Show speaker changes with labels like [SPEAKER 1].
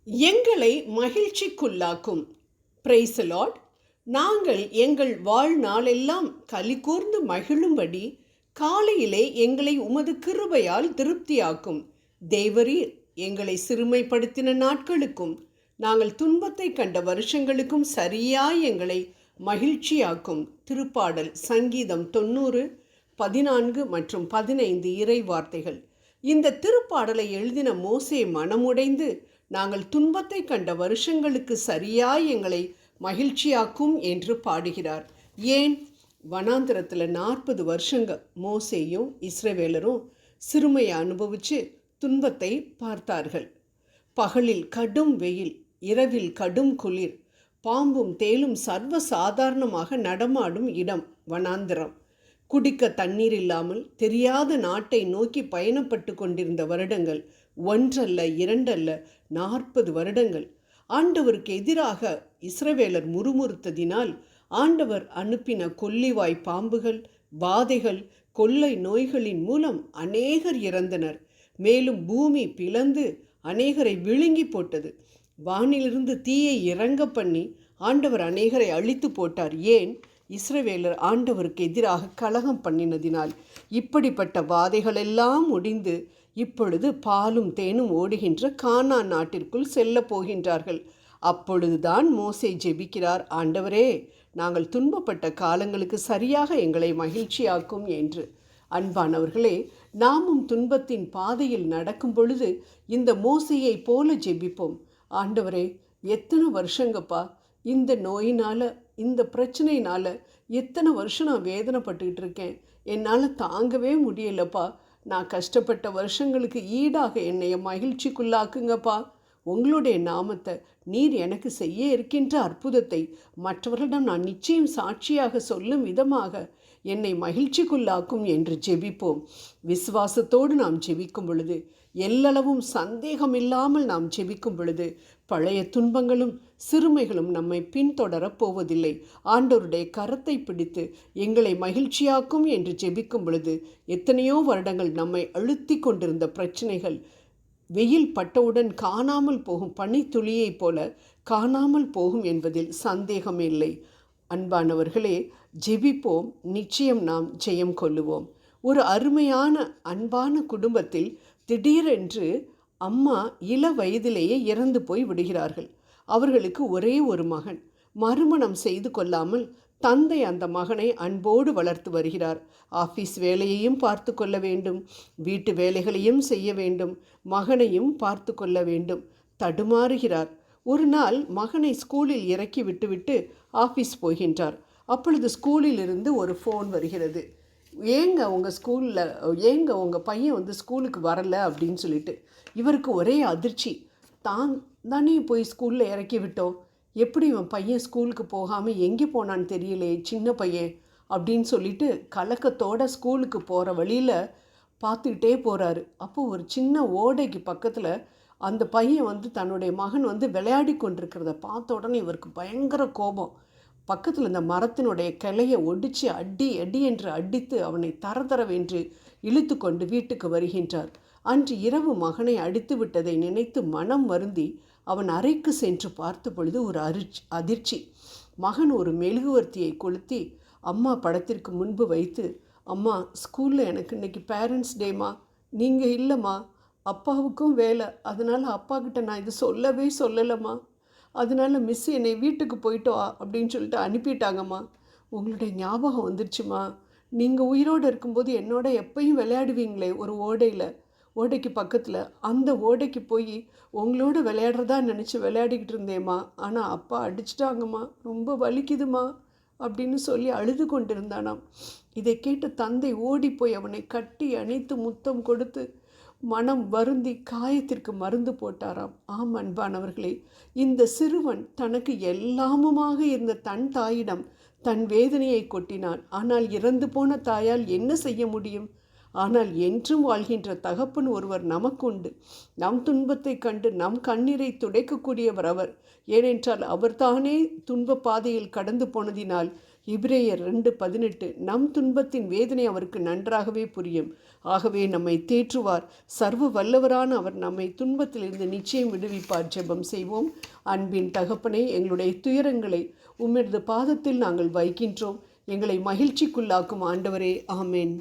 [SPEAKER 1] எங்களை மகிழ்ச்சிக்குள்ளாக்கும். Price Lord. நாங்கள் எங்கள் வாழ்நாளெல்லாம் களி கூர்ந்து மகிழும்படி காலையிலே எங்களை உமது கிருபையால் திருப்தியாக்கும். தேவரீர் எங்களை சிறுமைப்படுத்தின நாட்களுக்கும் நாங்கள் துன்பத்தை கண்ட வருஷங்களுக்கும் சரியாய் எங்களை மகிழ்ச்சியாக்கும். திருப்பாடல் சங்கீதம் 90, 14 மற்றும் 15 இறை வார்த்தைகள். இந்த திருப்பாடலை எழுதின மோசே மனமுடைந்து, நாங்கள் துன்பத்தை கண்ட வருஷங்களுக்கு சரியாய் எங்களை மகிழ்ச்சியாக்கும் என்று பாடுகிறார். ஏன்? வனாந்திரத்தில் 40 வருஷங்க மோசேயும் இஸ்ரவேலரும் சிறுமையை அனுபவித்து துன்பத்தை பார்த்தார்கள். பகலில் கடும் வெயில், இரவில் கடும் குளிர், பாம்பும் தேலும் சர்வ சாதாரணமாக நடமாடும் இடம் வனாந்திரம். குடிக்க தண்ணீர் இல்லாமல் தெரியாத நாட்டை நோக்கி பயணப்பட்டு கொண்டிருந்த வருடங்கள் ஒன்றல்ல, இரண்டல்ல, 40 வருடங்கள். ஆண்டவருக்கு எதிராக இஸ்ரவேலர் முறுமுறுத்ததினால் ஆண்டவர் அனுப்பின கொல்லிவாய் பாம்புகள், பாதைகள், கொள்ளை நோய்களின் மூலம் அநேகர் இறந்தனர். மேலும் பூமி பிளந்து அநேகரை விழுங்கி போட்டது. வானிலிருந்து தீயை இறங்க பண்ணி ஆண்டவர் அநேகரை அழித்து போட்டார். ஏன்? இஸ்ரவேலர் ஆண்டவருக்கு எதிராக கலகம் பண்ணினதினால். இப்படிப்பட்ட வாதைகளெல்லாம் முடிந்து இப்பொழுது பாலும் தேனும் ஓடுகின்ற கானான் நாட்டிற்குள் செல்ல போகின்றார்கள். அப்பொழுதுதான் மோசே ஜெபிக்கிறார், ஆண்டவரே, நாங்கள் துன்பப்பட்ட காலங்களுக்கு சரியாக எங்களை மகிழ்ச்சியாக்கும் என்று. அன்பானவர்களே, நாமும் துன்பத்தின் பாதையில் நடக்கும் பொழுது இந்த மோசையை போல ஜெபிப்போம். ஆண்டவரே, எத்தனை வருஷங்கப்பா இந்த நோயினால், இந்த பிரச்சனையினால் எத்தனை வருஷம் நான் வேதனைப்பட்டுக்கிட்டு இருக்கேன். என்னால் தாங்கவே முடியலப்பா. நான் கஷ்டப்பட்ட வருஷங்களுக்கு ஈடாக என்னைய மகிழ்ச்சிக்குள்ளாக்குங்கப்பா. உங்களுடைய நாமத்தை, நீர் எனக்கு செய்ய இருக்கின்ற அற்புதத்தை மற்றவர்களிடம் நான் நிச்சயம் சாட்சியாக சொல்லும் விதமாக என்னை மகிழ்ச்சிக்குள்ளாக்கும் என்று ஜெபிப்போம். விசுவாசத்தோடு நாம் ஜெபிக்கும் பொழுது, எல்லளவும் சந்தேகம் இல்லாமல் நாம் ஜெபிக்கும் பொழுது, பழைய துன்பங்களும் சிறுமைகளும் நம்மை பின்தொடரப் போவதில்லை. ஆண்டவருடைய கரத்தை பிடித்து எங்களை மகிழ்ச்சியாக்கும் என்று ஜெபிக்கும் பொழுது, எத்தனையோ வருடங்கள் நம்மை அழுத்தி கொண்டிருந்த பிரச்சனைகள் வெயில் பட்டவுடன் காணாமல் போகும், பனித்துளியைப் போல காணாமல் போகும் என்பதில் சந்தேகமில்லை. அன்பானவர்களே, ஜெபிப்போம், நிச்சயம் நாம் ஜெயம் கொள்ளுவோம். ஒரு அருமையான அன்பான குடும்பத்தில் திடீரென்று அம்மா இள வயதிலேயே இறந்து போய் விடுகிறார்கள். அவர்களுக்கு ஒரே ஒரு மகன். மறுமணம் செய்து கொள்ளாமல் தந்தை அந்த மகனை அன்போடு வளர்த்து வருகிறார். ஆஃபீஸ் வேலையையும் பார்த்து கொள்ள வேண்டும், வீட்டு வேலைகளையும் செய்ய வேண்டும், மகனையும் பார்த்து கொள்ள வேண்டும். தடுமாறுகிறார். ஒரு நாள் மகனை ஸ்கூலில் இறக்கி விட்டுவிட்டு ஆஃபீஸ் போகின்றார். அப்பொழுது ஸ்கூலில் இருந்து ஒரு ஃபோன் வருகிறது. ஏங்க உங்கள் பையன் ஸ்கூலுக்கு வரலை அப்படின்னு சொல்லிட்டு. இவருக்கு ஒரே அதிர்ச்சி. தானே போய் ஸ்கூலில் இறக்கி விட்டோம், எப்படி இவன் பையன் ஸ்கூலுக்கு போகாமல் எங்கே போனான்னு தெரியலையே, சின்ன பையன் அப்படின்னு சொல்லிட்டு கலக்கத்தோட ஸ்கூலுக்கு போகிற வழியில் பார்த்துக்கிட்டே போகிறாரு. அப்போது ஒரு சின்ன ஓடைக்கு பக்கத்தில் அந்த பையன் தன்னுடைய மகன் விளையாடி கொண்டிருக்கிறத பார்த்த உடனே இவருக்கு பயங்கர கோபம். பக்கத்தில் இந்த மரத்தினுடைய கிளையை ஒடித்து அடி என்று அடித்து அவனை தரதரவென்று இழுத்து கொண்டு வீட்டுக்கு வருகின்றார். அன்று இரவு மகனை அடித்து விட்டதை நினைத்து மனம் வருந்தி அவன் அறைக்கு சென்று பார்த்த பொழுது ஒரு அதிர்ச்சி. மகன் ஒரு மெழுகுவர்த்தியை கொளுத்தி அம்மா படத்திற்கு முன்பு வைத்து, அம்மா, ஸ்கூலில் எனக்கு இன்றைக்கி பேரண்ட்ஸ் டேம்மா, நீங்கள் இல்லைம்மா, அப்பாவுக்கும் வேலை, அதனால் அப்பாக்கிட்ட நான் இது சொல்லலம்மா, அதனால் மிஸ் என்னை வீட்டுக்கு போயிட்டோ அப்படின்னு சொல்லிட்டு அனுப்பிட்டாங்கம்மா. உங்களுடைய ஞாபகம் வந்துருச்சுமா, நீங்கள் உயிரோடு இருக்கும்போது என்னோட எப்பயும் விளையாடுவீங்களே ஒரு ஓடைக்கு பக்கத்தில், அந்த ஓடைக்கு போய் உங்களோட விளையாடுறதா நினச்சி விளையாடிக்கிட்டு இருந்தேம்மா, ஆனால் அப்பா அடிச்சிட்டாங்கம்மா, ரொம்ப வலிக்குதுமா அப்படின்னு சொல்லி அழுது கொண்டிருந்தானாம். இதை கேட்டு தந்தை ஓடி போய் அவனை கட்டி அணைத்து முத்தம் கொடுத்து மனம் வருந்தி காயத்திற்கு மருந்து போட்டாராம். ஆம் அன்பானவர்களே, இந்த சிறுவன் தனக்கு எல்லாமுமாக இருந்த தன் தாயிடம் தன் வேதனையை கொட்டினான். ஆனால் இறந்து போன தாயால் என்ன செய்ய முடியும்? ஆனால் என்றும் வாழ்கின்ற தகப்பன் ஒருவர் நமக்குண்டு. நம் துன்பத்தை கண்டு நம் கண்ணீரை துடைக்கக்கூடியவர் அவர். ஏனென்றால் அவர்தானே துன்ப பாதையில் கடந்து போனதினால் எபிரேயர் 2:18 நம் துன்பத்தின் வேதனை அவருக்கு நன்றாகவே புரியும், ஆகவே நம்மை தேற்றுவார். சர்வ வல்லவரான அவர் நம்மை துன்பத்திலிருந்து நிச்சயம் விடுவிப்பார். ஜெபம் செய்வோம். அன்பின் தகப்பனே, எங்களுடைய துயரங்களை உம்மிடது பாதத்தில் நாங்கள் வைக்கின்றோம். எங்களை மகிழ்ச்சிக்குள்ளாக்கும் ஆண்டவரே, ஆமேன்.